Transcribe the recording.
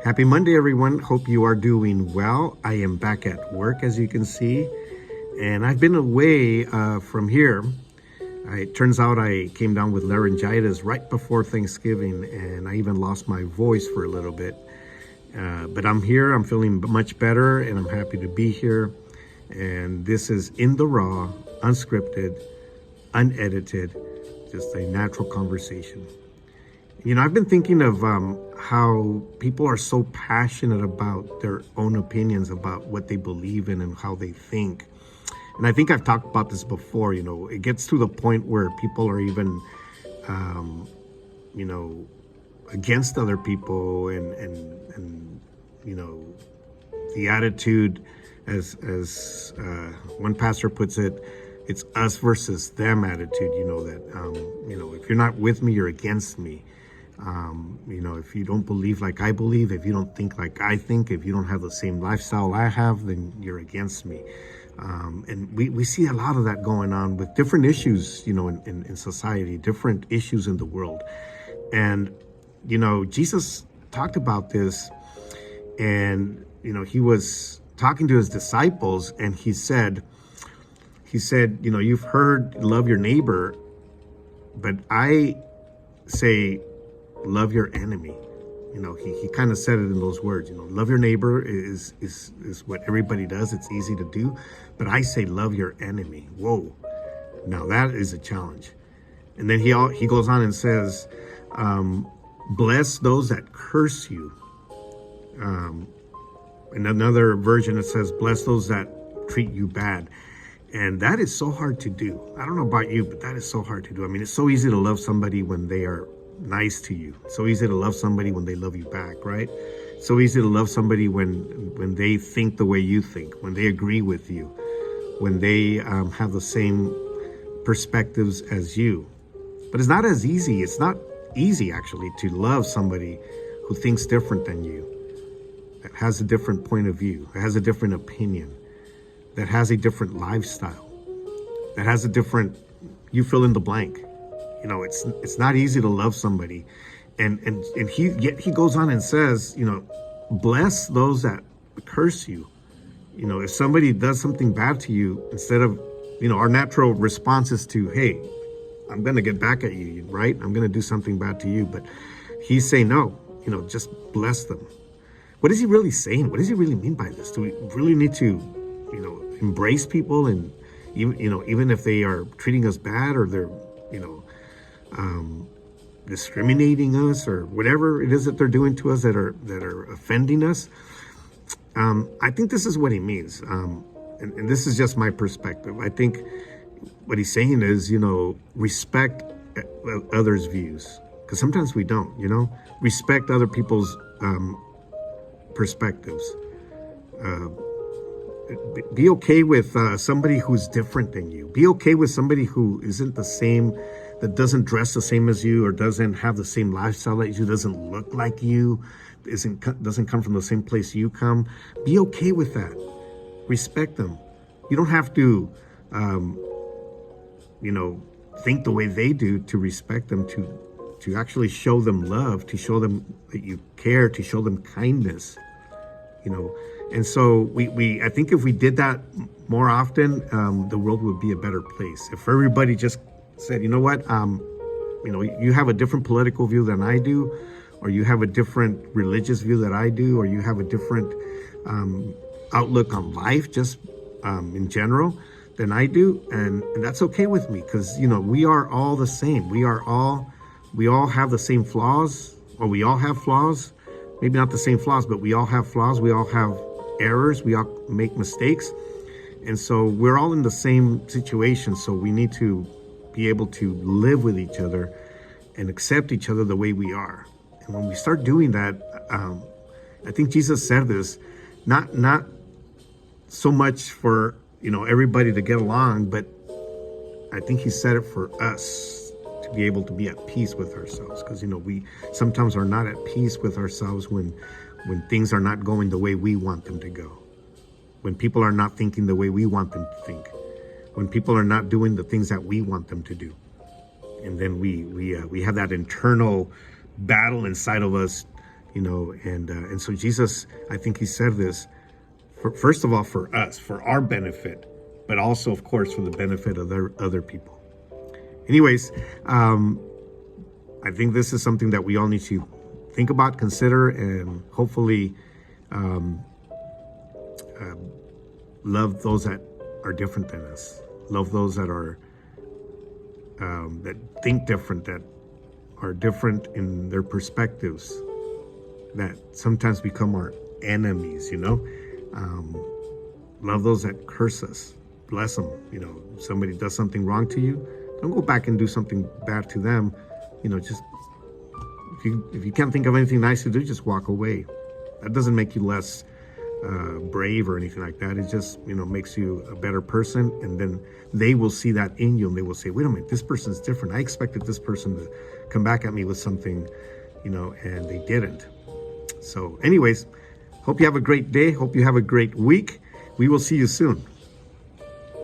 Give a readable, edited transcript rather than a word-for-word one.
Happy Monday, everyone. Hope you are doing well. I am back at work, as you can see, and I've been away from here. It turns out I came down with laryngitis right before Thanksgiving, and I even lost my voice for a little bit. But I'm here. I'm feeling much better, and I'm happy to be here. And this is In the Raw, unscripted, unedited, just a natural conversation. You know, I've been thinking of how people are so passionate about their own opinions, about what they believe in and how they think. And I think I've talked about this before. You know, it gets to the point where people are even, against other people, and you know, the attitude, as one pastor puts it, it's us versus them attitude. You know that if you're not with me, you're against me. If you don't believe like I believe, if you don't think like I think, if you don't have the same lifestyle I have, then you're against me. And we see a lot of that going on with different issues, you know, in society, different issues in the world. And, you know, Jesus talked about this, and, you know, he was talking to his disciples, and he said, you know, you've heard love your neighbor, but I say, love your enemy. You know, he kind of said it in those words. You know, love your neighbor is what everybody does. It's easy to do, but I say love your enemy. Whoa, now that is a challenge. And then he goes on and says, bless those that curse you. In another version it says, bless those that treat you bad. And that is so hard to do. I don't know about you, but that is so hard to do. I mean, it's so easy to love somebody when they are nice to you. So easy to love somebody when they love you back, right? So easy to love somebody when they think the way you think, when they agree with you, when they have the same perspectives as you. But it's not as easy. It's not easy, actually, to love somebody who thinks different than you, that has a different point of view, that has a different opinion, that has a different lifestyle, that has a different, you fill in the blank. You know, it's not easy to love somebody, and he goes on and says, you know, bless those that curse you. You know, if somebody does something bad to you, instead of, you know, our natural response is to, hey, I'm going to get back at you, right? I'm going to do something bad to you. But he's saying, no, you know, just bless them. What is he really saying? What does he really mean by this? Do we really need to, you know, embrace people, and even if they are treating us bad, or they're, you know, discriminating us, or whatever it is that they're doing to us that are offending us? I think this is what he means, and this is just my perspective. I think what he's saying is, you know, respect others' views, because sometimes we don't. You know, respect other people's perspectives. Be okay with somebody who's different than you. Be okay with somebody who isn't the same, that doesn't dress the same as you, or doesn't have the same lifestyle as you, doesn't look like you, doesn't come from the same place you come. Be okay with that. Respect them. You don't have to, think the way they do to respect them, to actually show them love, to show them that you care, to show them kindness. You know, and so I think if we did that more often, the world would be a better place. If everybody just said, you know what, you have a different political view than I do, or you have a different religious view that I do, or you have a different outlook on life, just in general, than I do, and that's okay with me, because, you know, we are all the same. We all have the same flaws, or we all have flaws. Maybe not the same flaws, but we all have flaws. We all have errors. We all make mistakes. And so we're all in the same situation. So we need to be able to live with each other and accept each other the way we are. And when we start doing that, I think Jesus said this, not so much for, you know, everybody to get along, but I think he said it for us to be able to be at peace with ourselves. Because, you know, we sometimes are not at peace with ourselves when things are not going the way we want them to go, when people are not thinking the way we want them to think, when people are not doing the things that we want them to do. And then we have that internal battle inside of us And so Jesus, I think he said this, first of all, for us, for our benefit, but also, of course, for the benefit of other people. Anyways, I think this is something that we all need to think about, consider, and hopefully love those that are different than us. Love those that are that think different, that are different in their perspectives, that sometimes become our enemies. Love those that curse us. Bless them. Somebody does something wrong to you, don't go back and do something bad to them. Just if you can't think of anything nice to do, just walk away. That doesn't make you less brave or anything like that. It just makes you a better person, and then they will see that in you, and they will say, wait a minute, this person's different. I expected this person to come back at me with something, and they didn't. So anyways, hope you have a great day. Hope you have a great week. We will see you soon.